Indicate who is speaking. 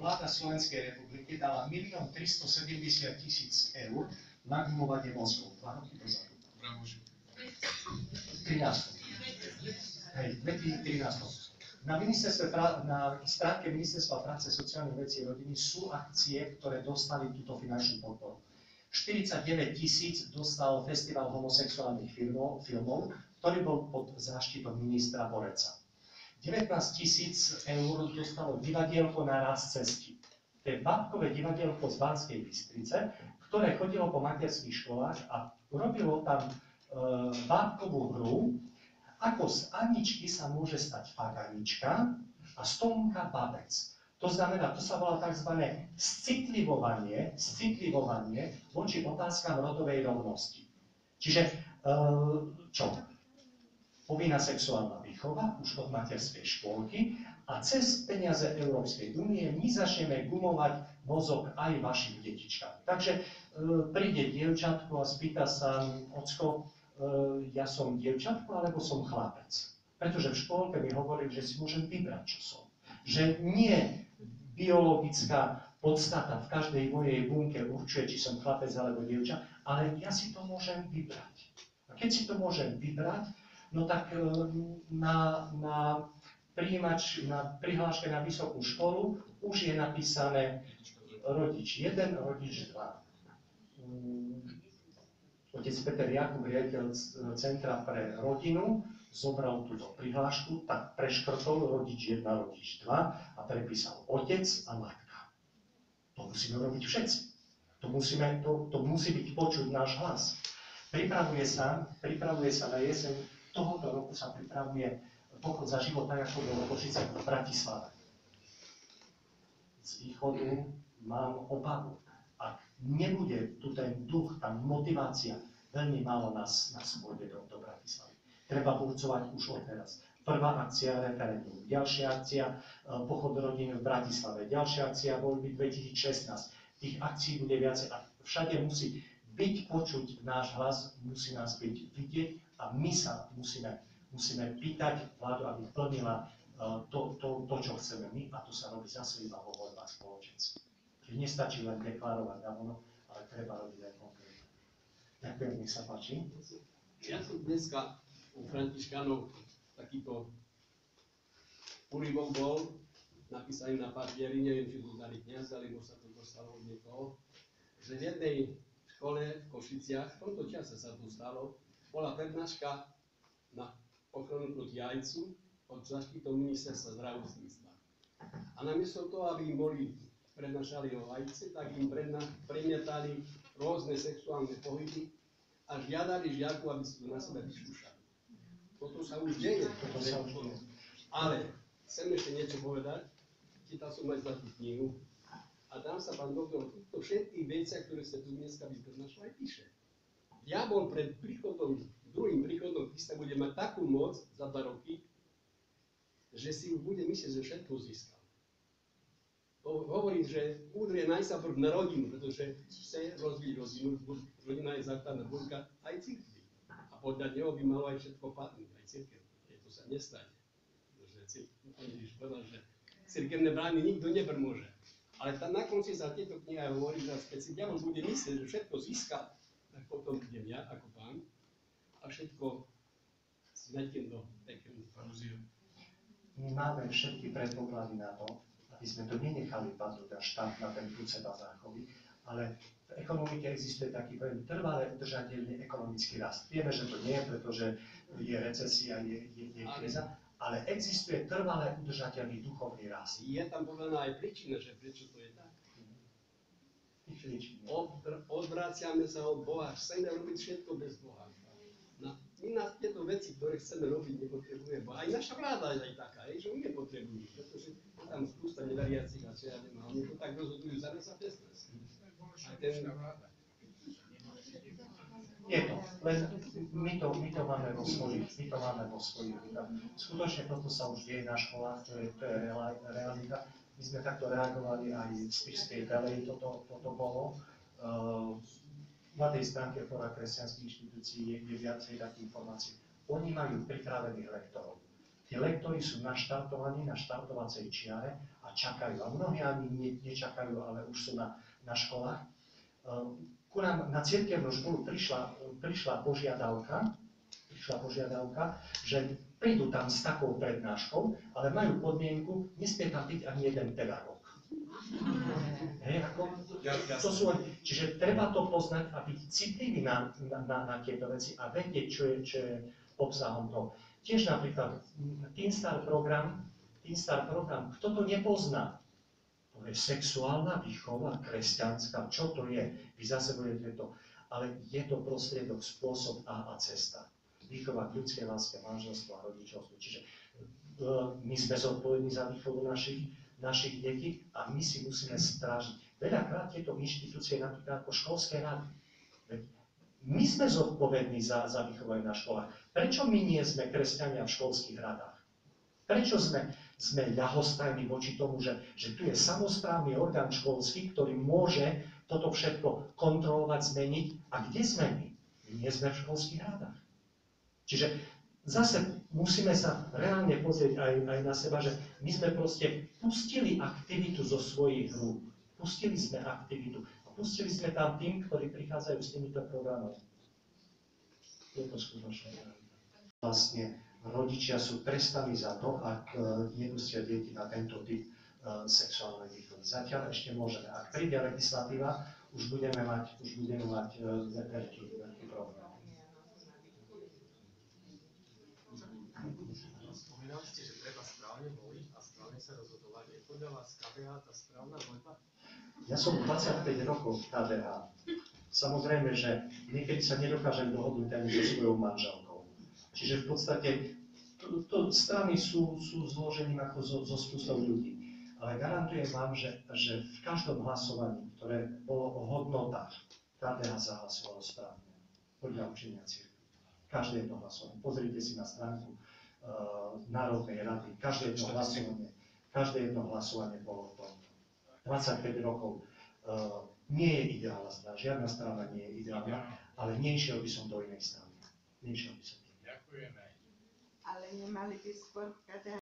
Speaker 1: vláda Slovenskej republiky dala 1 370 000 eur na gumovanie mozgov 2 roky dozadu. 13. Hej, 2013. Na stránke Ministerstva práce, sociálnych vecí a rodiny sú akcie, ktoré dostali túto finančnú podporu. 49 000 dostal Festival homosexuálnych filmov, ktorý bol pod záštitou ministra Boreca. 19 000 eur dostalo divadielko na raz cesty. To je bábkové divadielko z Banskej Bystrice, ktoré chodilo po materských školách a robilo tam bábkovú hru, ako z Aničky sa môže stať Faganička a z Tomka babec. To znamená, to sa volá tzv. Citlivovanie voči otázkam rodovej rovnosti. Čiže čo? Povinná sexuálna výchova už od materskej škôlky a cez peniaze Európskej únie my začneme gumovať mozog aj vašim detičkám. Takže príde dievčatko a spýta sa, ocko, ja som dievčatko alebo som chlapec. Pretože v škôlke mi hovorili, že si môžem vybrať, čo som. Že nie biologická podstata v každej mojej bunke určuje, či som chlapec alebo dievča, ale ja si to môžem vybrať. A keď si to môžem vybrať, no tak na prihláške na vysokú školu už je napísané rodič 1, rodič 2. Otec Peter Jakub, riaditeľ Centra pre rodinu, zobral túto prihlášku, tak preškrtol rodič 1, rodič 2 a prepísal otec a matka. To musíme robiť všetci. To musí byť počuť náš hlas. Pripravuje sa na jeseň tohoto roku sa pripravuje pochod za život tak, ako bolo Košice v Bratislave. Z východu mám obavu. Ak nebude tu ten duch, tá motivácia, veľmi málo nás pôjde do Bratislavy. Treba burcovať už od teraz. Prvá akcia referendum, ďalšia akcia pochod rodiny v Bratislave, ďalšia akcia voľby 2016. Tých akcií bude viacej a všade musí byť počuť náš hlas, musí nás byť vidieť a my sa musíme pýtať vládu, aby plnila to, čo chceme my a to sa robí zase iba vo voľbách spoločensky. Čiže nestačí len deklarovať dávno, ale treba robiť aj konkrétne. Ďakujem, nech sa páči.
Speaker 2: Ja som dneska u Františkanov takýto úryvok bol napísaný na papieri, neviem, či to dali kniaz, alebo sa to dostalo od niekoho, že v jednej škole v Košiciach, v tomto čase sa to stalo, bola prednáška na ochranu proti ajcu od záštitou ministerstva zdravotníctva. A namiesto toho, aby im prednášali o ajce, tak im premietali rôzne sexuálne pohyby a žiadali žiaku, aby si to na sebe vyskúšali. Toto sa už deje. Ale chcem ešte niečo povedať. Čítal som aj zlatú knihu a tam sa pán doktor o všetkých veciach, ktoré sa tu dneska prednášal, aj píše. Diabol pred druhým príchodom Krista bude mať takú moc za 2 roky, že si už bude myslieť, že všetko získal. Hovorí, že udrie najsapr na rodinu, pretože chce rozbiť rodinu, rodina je základná bunka aj cirkvi. A podľa neho by malo aj všetko padnúť, aj cirkev. To sa nestane. Pretože Ježiš povedal, že cirkevné brány nikto nepremôže. Ale tam na konci sa tieto kniha hovorí, že keď si diabol bude myslieť, že všetko získa, tak potom budem ja ako pán a všetko smetiem do pekelných fúzií.
Speaker 1: My máme všetky predpoklady na to, aby sme to nenechali padnúť na štát, na ten prúd seba záchovy, ale v ekonomike existuje taký pojem trvalé udržateľný ekonomický rast. Vieme, že to nie je, pretože je recesia, je kríza, ale existuje trvalé udržateľný duchovný rast.
Speaker 2: Je tam povedaná aj príčina, že prečo to je tak. Odvraciame sa od Boha, chceme robiť všetko bez Boha. My na tieto veci, ktoré chceme robiť, nepotrebujeme Boha. Aj naša vláda je aj taká, že my nepotrebujeme, pretože je tam spústa neveriacich a čo ja neviem, oni to tak rozhodujú za nás a bez nás.
Speaker 1: Je to, len my to máme vo svojich rukách. Skutočne toto sa už deje na školách, to je realita. My sme takto reagovali aj v Spišskej Belej, toto bolo. Na tej stránke Fóra kresťanských inštitúcií je viacej takých informácií. Oni majú pripravených lektorov. Tí lektori sú naštartovaní na štartovacej čiare a čakajú. A mnohí ani nečakajú, ale už sú na školách. Ku nám na cirkevnú školu prišla požiadavka, že prídu tam s takou prednáškou, ale majú podmienku, nesmie tam byť ani jeden pedagóg. Čiže treba to poznať a byť citlivý na tieto veci a vedieť, čo je obsahom toho. Tiež napríklad Teen Star program, kto to nepozná? To je sexuálna výchova kresťanská, čo to je? Vy zase budete to. Ale je to prostriedok, spôsob a cesta. Výchova k ľudskej láske, manželstvo a rodičovstvo. Čiže my sme zodpovední za výchovu našich detí a my si musíme strážiť. Veľakrát tieto inštitúcie, napríklad ako školské rady. My sme zodpovední za výchovanie na školách. Prečo my nie sme kresťania v školských radách? Prečo sme ľahostajní voči tomu, že tu je samosprávny orgán školský, ktorý môže toto všetko kontrolovať, zmeniť? A kde sme my? My nie sme v školských radách. Čiže zase musíme sa reálne pozrieť aj na seba, že my sme proste pustili aktivitu zo svojich rúk. Pustili sme aktivitu. Pustili sme tam tým, ktorí prichádzajú s týmito programami. Je to skutočne. Vlastne rodičia sú trestaní za to, ak nepustia deti na tento typ sexuálnej výchovy. Zatiaľ ešte môžeme. Ak príde legislatíva, už budeme mať veľký problém.
Speaker 3: Spomínali ste, že treba správne voliť a správne sa rozhodovať. Je podľa vás KDH tá správna voľba?
Speaker 1: Ja som 25 rokov v KDH. Samozrejme, že niekedy sa nedokážem dohodnúť ani so svojou manželkou. Čiže v podstate strany sú zložením ako zo spústou ľudí. Ale garantujem vám, že v každom hlasovaní, ktoré bolo o hodnotách, KDH zahlasovalo správne. Podľa učenia cirkvi. Každé jedno hlasovanie. Pozrite si na stránku Národnej rady. Každé jedno hlasovanie bolo v tom. 25 rokov nie je ideálna strana, žiadna strana nie je ideálna, ale nešiel by som do inej strany.
Speaker 3: Ďakujeme.
Speaker 4: Ale nemali by skôr KDH